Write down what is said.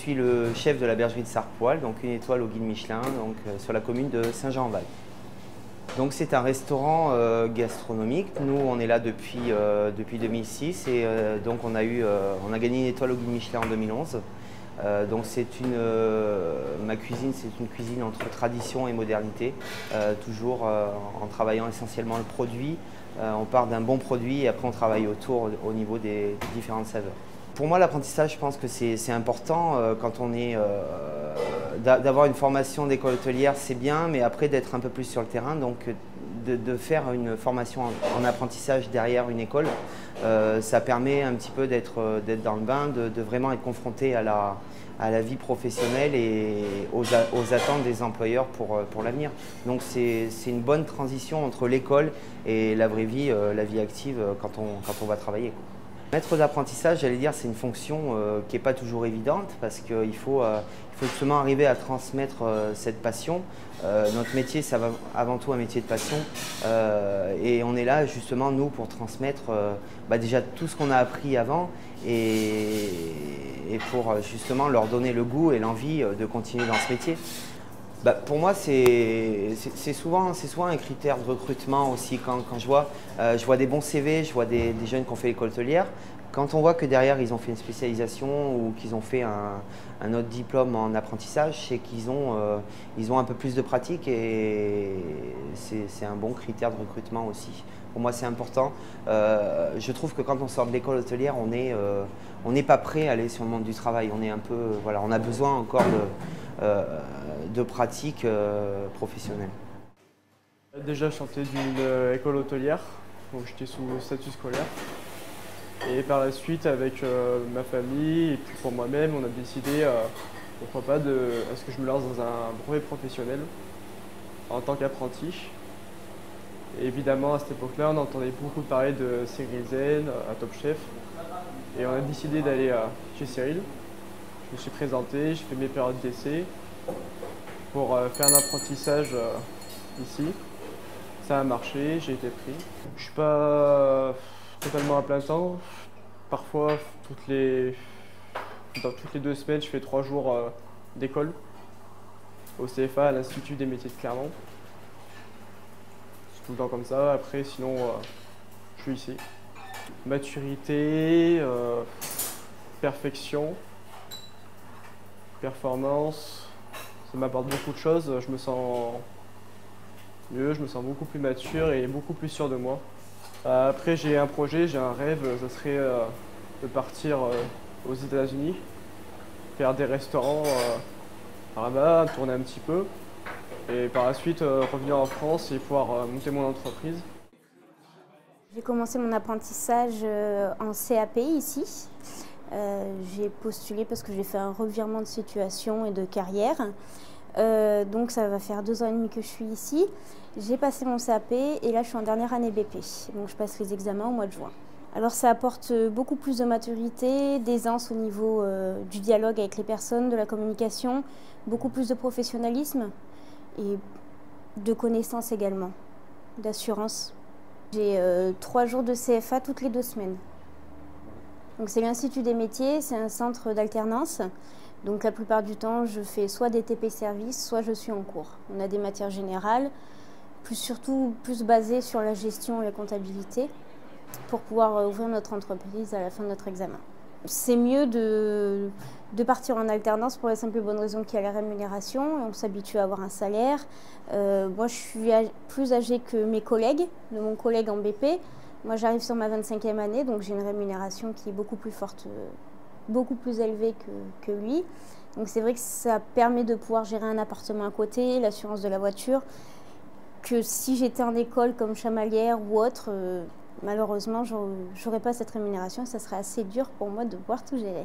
suis le chef de la bergerie de Sarpoil, donc une étoile au guide Michelin, donc, sur la commune de Saint-Jean-en-Val. Donc c'est un restaurant gastronomique. Nous, on est là depuis 2006 et donc on a gagné une étoile au guide Michelin en 2011. Donc ma cuisine, c'est une cuisine entre tradition et modernité, toujours en travaillant essentiellement le produit. On part d'un bon produit et après on travaille autour au niveau des différentes saveurs. Pour moi, l'apprentissage, je pense que c'est important quand on est d'avoir une formation d'école hôtelière, c'est bien, mais après d'être un peu plus sur le terrain, donc de faire une formation en apprentissage derrière une école, ça permet un petit peu d'être dans le bain, de vraiment être confronté à la vie professionnelle et aux attentes des employeurs pour l'avenir. Donc c'est une bonne transition entre l'école et la vraie vie, la vie active quand on va travailler. Maître d'apprentissage, j'allais dire, c'est une fonction qui n'est pas toujours évidente parce qu'il faut justement arriver à transmettre cette passion. Notre métier, c'est avant tout un métier de passion et on est là justement, nous, pour transmettre déjà tout ce qu'on a appris avant et pour justement leur donner le goût et l'envie de continuer dans ce métier. Pour moi, c'est souvent un critère de recrutement aussi. Quand je vois des bons CV, je vois des jeunes qui ont fait l'école hôtelière. Quand on voit que derrière, ils ont fait une spécialisation ou qu'ils ont fait un autre diplôme en apprentissage, c'est qu'ils ont un peu plus de pratique et c'est un bon critère de recrutement aussi. Pour moi, c'est important. Je trouve que quand on sort de l'école hôtelière, on n'est pas prêt à aller sur le monde du travail. On a besoin encore de pratiques professionnelles. Déjà, je sortais d'une école hôtelière, donc j'étais sous statut scolaire. Et par la suite, avec ma famille et puis pour moi-même, on a décidé, pourquoi pas, est-ce que je me lance dans un brevet professionnel en tant qu'apprenti. Et évidemment, à cette époque-là, on entendait beaucoup parler de Cyril Zen, à Top Chef. Et on a décidé d'aller chez Cyril. Je me suis présenté, j'ai fait mes périodes d'essai pour faire un apprentissage ici. Ça a marché, j'ai été pris. Je suis pas totalement à plein temps. Parfois, toutes les 2 semaines, je fais 3 jours d'école au CFA, à l'Institut des métiers de Clermont. C'est tout le temps comme ça. Après, sinon, je suis ici. Maturité, perfection, performance, ça m'apporte beaucoup de choses. Je me sens mieux, je me sens beaucoup plus mature et beaucoup plus sûr de moi. Après, j'ai un projet, j'ai un rêve, ça serait de partir aux États-Unis, faire des restaurants là-bas, tourner un petit peu, et par la suite revenir en France et pouvoir monter mon entreprise. J'ai commencé mon apprentissage en CAP ici. J'ai postulé parce que j'ai fait un revirement de situation et de carrière. Donc ça va faire 2 ans et demi que je suis ici. J'ai passé mon CAP et là je suis en dernière année BP. Donc je passe les examens au mois de juin. Alors ça apporte beaucoup plus de maturité, d'aisance au niveau du dialogue avec les personnes, de la communication, beaucoup plus de professionnalisme et de connaissances également, d'assurance. J'ai 3 jours de CFA toutes les 2 semaines. Donc c'est l'Institut des métiers, c'est un centre d'alternance. Donc la plupart du temps, je fais soit des TP services, soit je suis en cours. On a des matières générales, surtout plus basées sur la gestion et la comptabilité, pour pouvoir ouvrir notre entreprise à la fin de notre examen. C'est mieux de partir en alternance pour la simple et bonne raison qu'il y a la rémunération, et on s'habitue à avoir un salaire. Moi, je suis plus âgée que mes collègues, de mon collègue en BP. Moi, j'arrive sur ma 25e année, donc j'ai une rémunération qui est beaucoup plus forte, beaucoup plus élevée que lui. Donc c'est vrai que ça permet de pouvoir gérer un appartement à côté, l'assurance de la voiture, que si j'étais en école comme chamalière ou autre, malheureusement, j'aurais pas cette rémunération et ça serait assez dur pour moi de pouvoir tout gérer.